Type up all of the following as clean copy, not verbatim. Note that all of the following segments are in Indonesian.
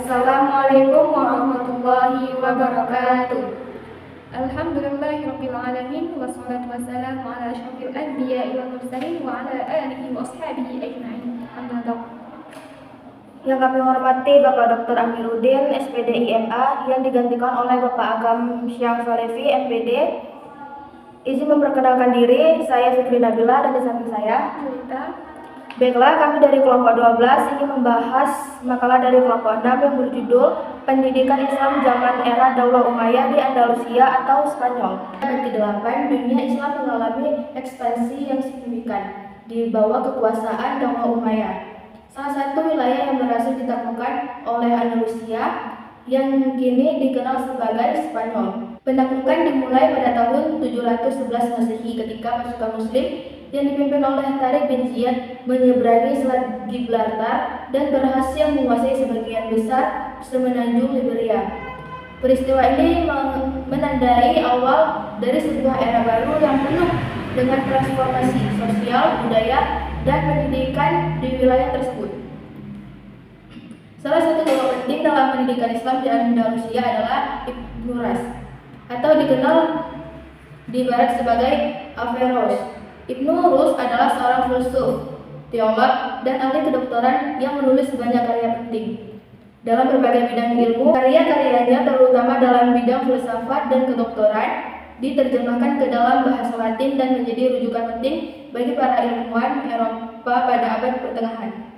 Assalamualaikum warahmatullahi wabarakatuh. Alhamdulillahirabbil alamin wassalatu wassalamu ala asyrofil anbiya'i wal mursalin wa ala alihi wa ashabihi ajma'in. Amma ba'd. Yang kami hormati Bapak Dr. Amiruddin, SPD IMA, yang digantikan oleh Bapak Agam Syah Solevi, MPD. Izin memperkenalkan diri, saya Fikri Nabila dan di samping saya Julita. Baiklah, kami dari kelompok 12 ingin membahas makalah dari kelompok 6 yang berjudul Pendidikan Islam Zaman Era Daulah Umayyah di Andalusia atau Spanyol. Dan ke-8, dunia Islam mengalami ekspansi yang signifikan di bawah kekuasaan Daulah Umayyah. Salah satu wilayah yang berhasil ditaklukkan oleh Andalusia yang kini dikenal sebagai Spanyol. Penaklukan dimulai pada tahun 711 Masehi ketika pasukan Muslim yang dipimpin oleh Tariq bin Ziyad menyeberangi Selat Gibraltar dan berhasil menguasai sebagian besar semenanjung Liberia. Peristiwa ini menandai awal dari sebuah era baru yang penuh dengan transformasi sosial, budaya, dan pendidikan di wilayah tersebut. Salah satu tokoh penting dalam pendidikan Islam di Andalusia adalah Ibnu Ras, atau dikenal di barat sebagai Averroes. Ibnu Rus adalah seorang filsuf, teolog, dan ahli kedokteran yang menulis banyak karya penting dalam berbagai bidang ilmu. Karya-karyanya terutama dalam bidang filsafat dan kedokteran diterjemahkan ke dalam bahasa Latin dan menjadi rujukan penting bagi para ilmuwan Eropa pada abad pertengahan.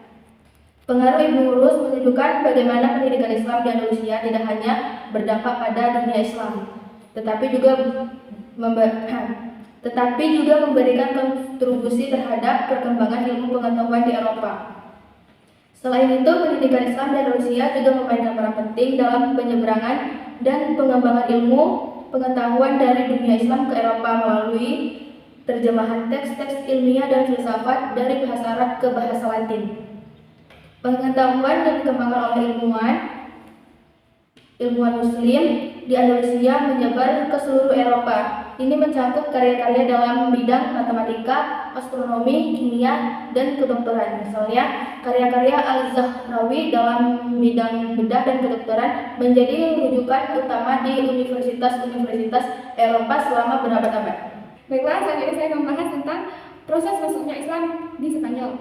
Pengaruh Ibnu Rus menunjukkan bagaimana pendidikan Islam di Andalusia tidak hanya berdampak pada dunia Islam, tetapi juga memberikan kontribusi terhadap perkembangan ilmu pengetahuan di Eropa. Selain itu, pendidikan Islam di Andalusia juga memainkan peran penting dalam penyeberangan dan pengembangan ilmu pengetahuan dari dunia Islam ke Eropa melalui terjemahan teks-teks ilmiah dan filsafat dari bahasa Arab ke bahasa Latin. Pengetahuan yang dikembangkan oleh ilmuwan Muslim di Andalusia menyebar ke seluruh Eropa. Ini mencakup karya-karya dalam bidang matematika, astronomi, kimia, dan kedokteran. Misalnya, karya-karya Al-Zahrawi dalam bidang bedah dan kedokteran menjadi rujukan utama di universitas-universitas Eropa selama berabad-abad. Baiklah, selanjutnya saya akan membahas tentang proses masuknya Islam di Spanyol.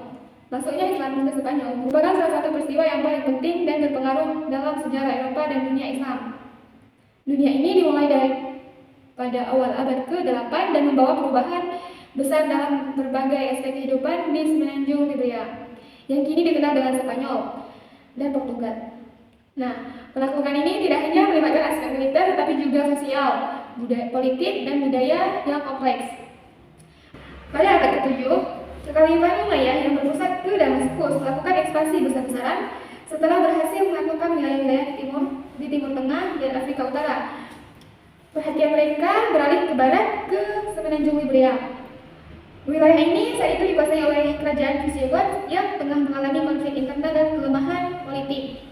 Masuknya Islam ke Spanyol merupakan salah satu peristiwa yang paling penting dan berpengaruh dalam sejarah Eropa dan dunia Islam. Dunia ini dimulai pada awal abad ke-8 dan membawa perubahan besar dalam berbagai aspek kehidupan di semenanjung Liberia, yang kini dikenal dengan Spanyol dan Portugal. Nah, penaklukan ini tidak hanya melibatkan aspek militer, tetapi juga sosial, politik, dan budaya yang kompleks. Pada abad ke-7, Kekaisaran Umayyah yang berpusat ke Damaskus melakukan ekspansi besar-besaran setelah berhasil menaklukkan wilayah-wilayah di Timur Tengah dan Afrika Utara. Perhatian mereka beralih ke barat ke semenanjung Liberia. Wilayah ini saat itu dikuasai oleh kerajaan Visigoth yang tengah mengalami konflik internal dan kelemahan politik.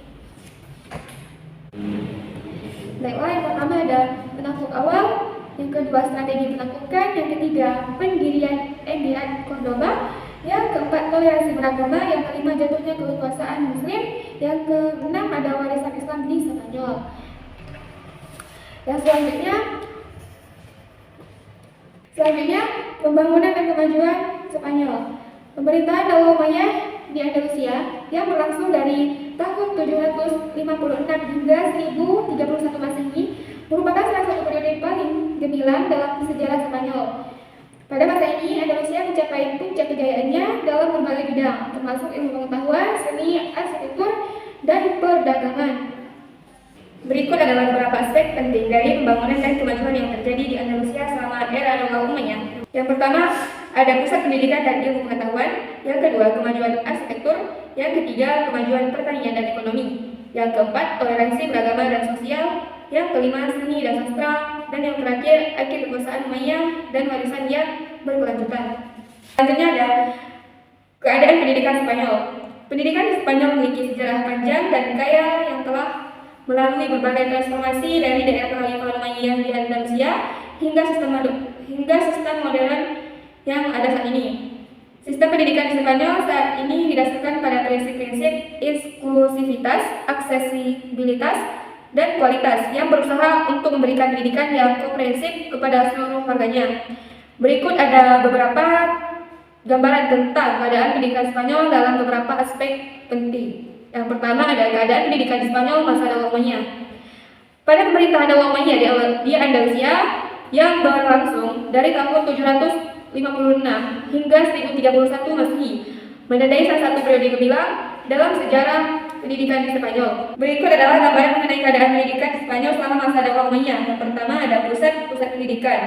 Baiklah, yang pertama ada penakluk awal, yang kedua strategi penaklukan, yang ketiga pendirian Emirat Cordoba, yang keempat toleransi beragama, yang kelima jatuhnya kekuasaan Muslim, yang keenam ada warisan Islam di Spanyol. Yang selanjutnya pembangunan dan kemajuan Spanyol. Pemerintahan Daulah Umayyah di Andalusia yang berlangsung dari tahun 756 hingga 1031 Masehi merupakan salah satu periode paling gemilang dalam sejarah Spanyol. Pada masa ini, Andalusia mencapai puncak kejayaannya dalam berbagai bidang, termasuk ilmu pengetahuan, seni, arsitektur, dan perdagangan. Berikut adalah beberapa aspek penting dari pembangunan dan kemajuan yang terjadi di Andalusia selama era Daulah Umayyah. Yang pertama, ada pusat pendidikan dan ilmu pengetahuan. Yang kedua, kemajuan arsitektur. Yang ketiga, kemajuan pertanian dan ekonomi. Yang keempat, toleransi beragama dan sosial. Yang kelima, seni dan sastra. Dan yang terakhir, akhir kekuasaan Umayyah dan warisan yang berkelanjutan. Selanjutnya ada keadaan pendidikan Spanyol. Pendidikan Spanyol memiliki sejarah panjang dan kaya yang telah melalui berbagai transformasi dari daerah Khalifah Umayyah di Andalusia hingga sistem modern yang ada saat ini. Sistem pendidikan di Spanyol saat ini didasarkan pada prinsip-prinsip inklusivitas, aksesibilitas, dan kualitas yang berusaha untuk memberikan pendidikan yang komprehensif kepada seluruh warganya. Berikut ada beberapa gambaran tentang keadaan pendidikan Spanyol dalam beberapa aspek penting. Yang pertama ada keadaan pendidikan di Spanyol masa Daula Umayyah. Pada pemerintahan Daula Umayyah di Andalusia yang berlangsung dari tahun 756 hingga 1031 Masehi, menandai salah satu periode gemilang dalam sejarah pendidikan di Spanyol. Berikut adalah gambaran mengenai keadaan pendidikan di Spanyol selama masa Daula Umayyah. Yang pertama ada pusat-pusat pendidikan.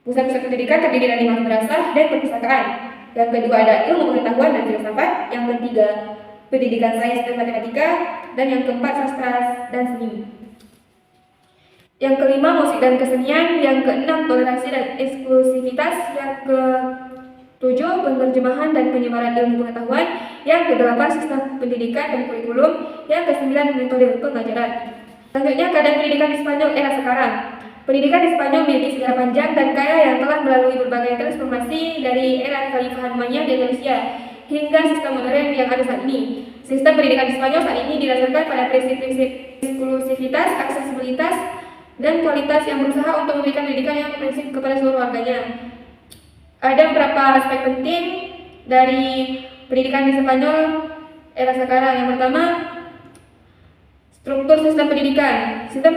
Pusat-pusat pendidikan terdiri dari madrasah dan perpustakaan. Yang kedua ada ilmu pengetahuan dan filsafat. Yang ketiga pendidikan sains dan matematika. Dan yang keempat sastra dan seni. Yang kelima musik dan kesenian. Yang keenam toleransi dan eksklusivitas. Yang ketujuh penerjemahan dan penyebaran ilmu pengetahuan. Yang kedelapan sistem pendidikan dan kurikulum. Yang kesembilan metode pengajaran. Selanjutnya keadaan pendidikan di Spanyol era sekarang. Pendidikan di Spanyol memiliki sejarah panjang dan kaya yang telah melalui berbagai transformasi dari era Kekhalifan Umayyah di Andalusia hingga sistem modern yang ada saat ini. Sistem pendidikan di Spanyol saat ini didasarkan pada prinsip-prinsip inklusivitas, aksesibilitas, dan kualitas yang berusaha untuk memberikan pendidikan yang komprehensif kepada seluruh warganya. Ada beberapa aspek penting dari pendidikan di Spanyol era sekarang. Yang pertama, struktur sistem pendidikan. Sistem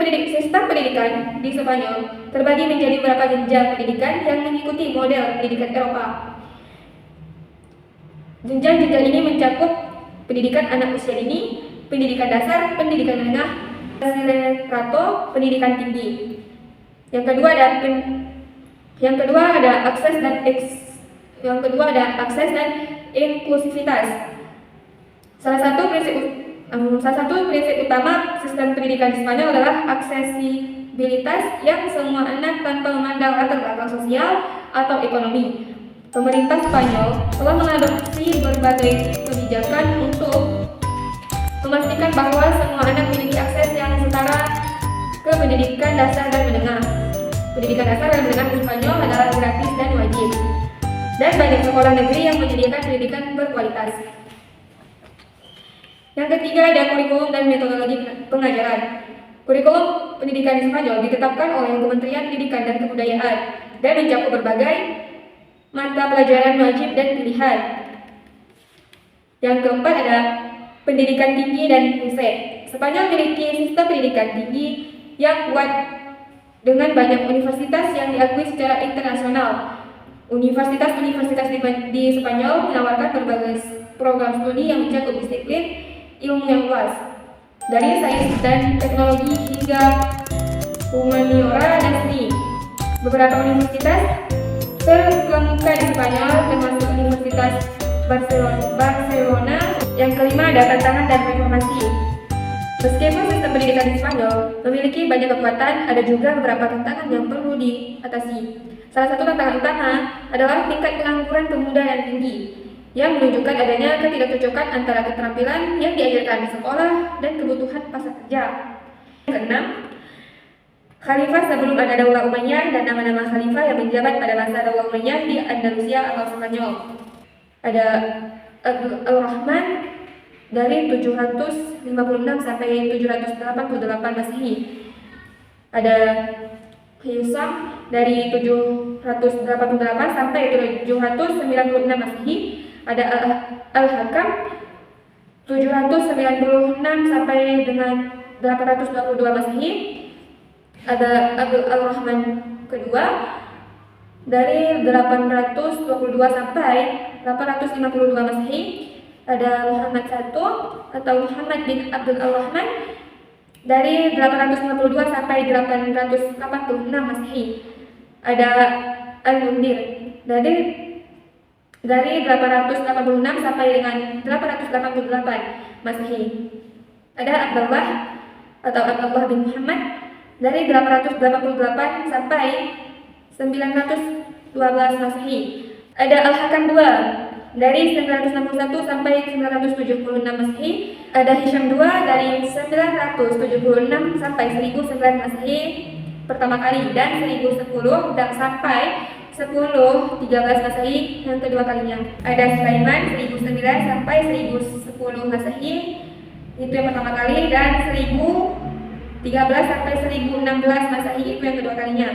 pendidikan di Spanyol terbagi menjadi beberapa jenjang pendidikan yang mengikuti model pendidikan Eropa. Jenjang-jenjang ini mencakup pendidikan anak usia dini, pendidikan dasar, pendidikan menengah, accelerato, pendidikan tinggi. Yang kedua ada akses dan inklusivitas. Salah satu prinsip utama sistem pendidikan di Spanyol adalah aksesibilitas yang semua anak tanpa memandang latar belakang sosial atau ekonomi. Pemerintah Spanyol telah mengadopsi berbagai kebijakan untuk memastikan bahwa semua anak memiliki akses yang setara ke pendidikan dasar dan menengah. Pendidikan dasar dan menengah di Spanyol adalah gratis dan wajib. Dan banyak sekolah negeri yang menyediakan pendidikan berkualitas. Yang ketiga ada kurikulum dan metodologi pengajaran. Kurikulum pendidikan di Spanyol ditetapkan oleh Kementerian Pendidikan dan Kebudayaan dan mencakup berbagai mata pelajaran wajib dan pilihan. Yang keempat ada pendidikan tinggi dan riset. Spanyol memiliki sistem pendidikan tinggi yang kuat dengan banyak universitas yang diakui secara internasional. Universitas-universitas di Spanyol menawarkan berbagai program studi yang mencakup disiplin ilmu yang luas, dari sains dan teknologi hingga humaniora dan seni. Beberapa universitas terkemuka di Spanyol termasuk Universitas Barcelona. Yang kelima ada tantangan dan reformasi. Meskipun sistem pendidikan di Spanyol memiliki banyak kekuatan, ada juga beberapa tantangan yang perlu diatasi. Salah satu tantangan utama adalah tingkat pengangguran pemuda yang tinggi, yang menunjukkan adanya ketidakcocokan antara keterampilan yang diajarkan di sekolah dan kebutuhan pasar kerja. Yang keenam, khalifah sebelum ada Daula Umayyah dan nama-nama khalifah yang menjabat pada masa Daula Umayyah di Andalusia atau Spanyol. Ada Abdul Rahman dari 756 sampai 788 Masehi. Ada Hisam dari 788 sampai 796 Masehi. Ada Al-Hakam 796 sampai dengan 822 Masehi. Ada Abdul Rahman kedua dari 822 sampai 852 Masehi. Ada Muhammad I atau Muhammad bin Abdul Rahman dari 852 sampai 886 Masehi. Ada Al-Mundir dari 886 sampai dengan 888 Masehi. Ada Abdullah atau Abdullah bin Muhammad dari 888 sampai 912 Masehi. Ada Al-Hakam II dari 961 sampai 976 Masehi, ada Hisham II dari 976 sampai 1009 Masehi pertama kali, dan 1010 dan sampai 1013 Masehi yang kedua kalinya. Ada Sulaiman 1009 sampai 1010 Masehi itu yang pertama kali, dan 1013 sampai 1016 Masehi itu yang kedua kalinya.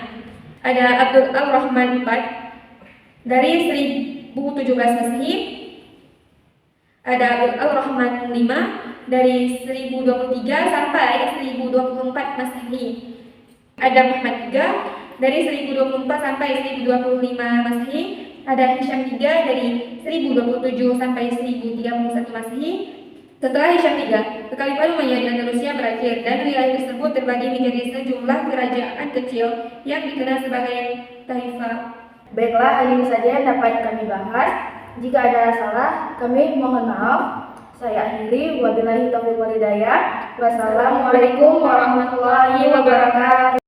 Ada Abdul Ar-Rahman IV dari 1017 Masehi. Ada Abdul Ar-Rahman V dari 1023 sampai 1024 Masehi. Ada Muhammad III dari 1024 sampai 1025 Masehi. Ada Hisham III dari 1027 sampai 1031 Masehi. Setelah Hisham III, kekhalifahan Umayyad di Andalusia berakhir dan wilayah tersebut terbagi menjadi sejumlah kerajaan kecil yang dikenal sebagai taifah. Baiklah, ini saja yang dapat kami bahas. Jika ada salah, kami mohon maaf. Saya akhiri, wabillahi taufiq wal hidayah. Wassalamualaikum warahmatullahi wabarakatuh.